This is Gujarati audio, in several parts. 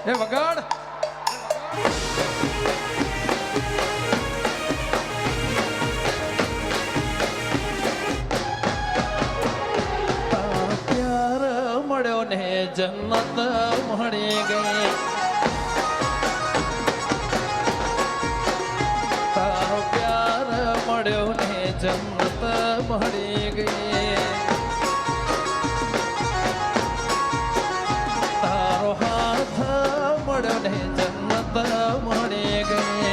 એ વગાડ તારો પ્યાર મળ્યો ને જન્નત મળી ગઈ તારો પ્યાર મળ્યો ને જન્નત મળી ગઈ તારો હાથ મળ્યો ને જન્નત મળી ગઈ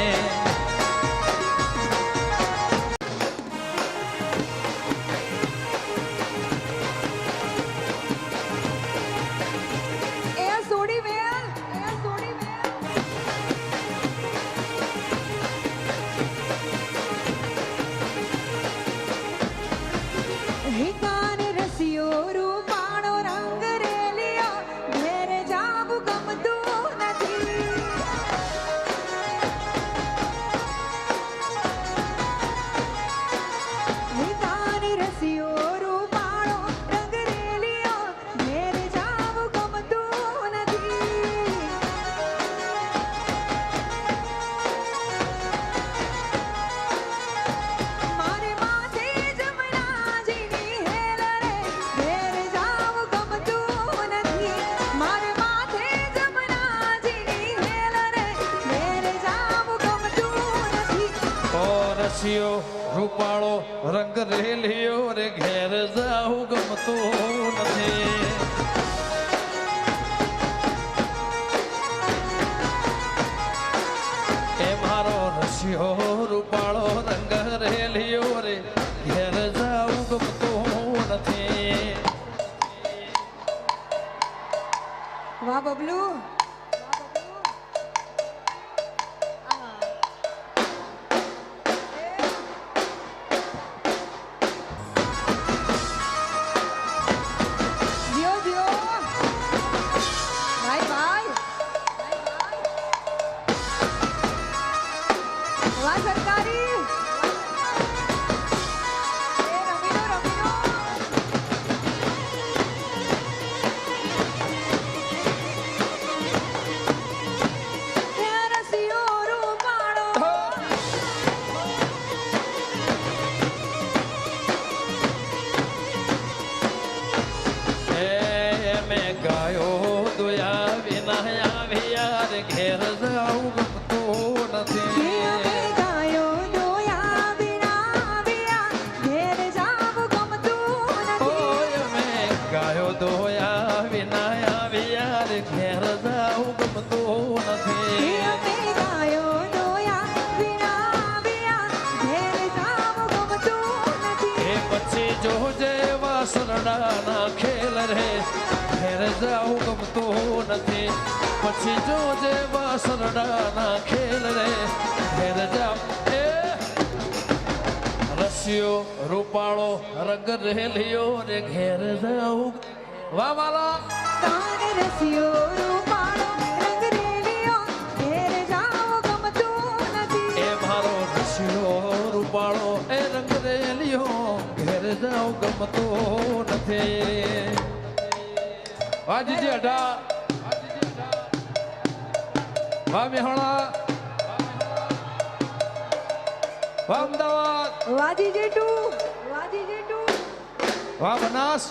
રૂપાળો રંગ રેલિયો રે ઘેર જાઉં ગમતો નથી એ મારો રસિયો રૂપાળો રંગ રેલિયો રે ઘેર જાઉં ગમતો નથી વાહ બબલુ ઘેર જાઉં ગમતો નથી ગાયો દોયા વિના ઘેર જાવું ગમતું નથી મેં ગાયો દોયા વિના આવ્યા રે ઘેર જાઉં ગમતું નથી ગાયો દોયા વિના ઘેર જાવું ગમતું નથી એ પછી જોજે વાસરડાના ખેલ રે ઘેર જાઉં ગમતું નથી પછી જોજે વાસરડાના ખેલ રે ઘેર જાઉં રસિયો રૂપાળો રંગ રેલિયો રે ઘેર જાઉં વાહ વાલા તારે રસિયો રૂપાળો રંગ રેલિયો ઘેર જાવું ગમતું નથી એ મારો રસિયો રૂપાળો એ રંગ રેલિયો ઘેર જાઉં ગમતો નથી વાજીજી અઢા વાહ મેહોણા વાહ અમદાવાદ વાજી જેટુ વાહ બનાસ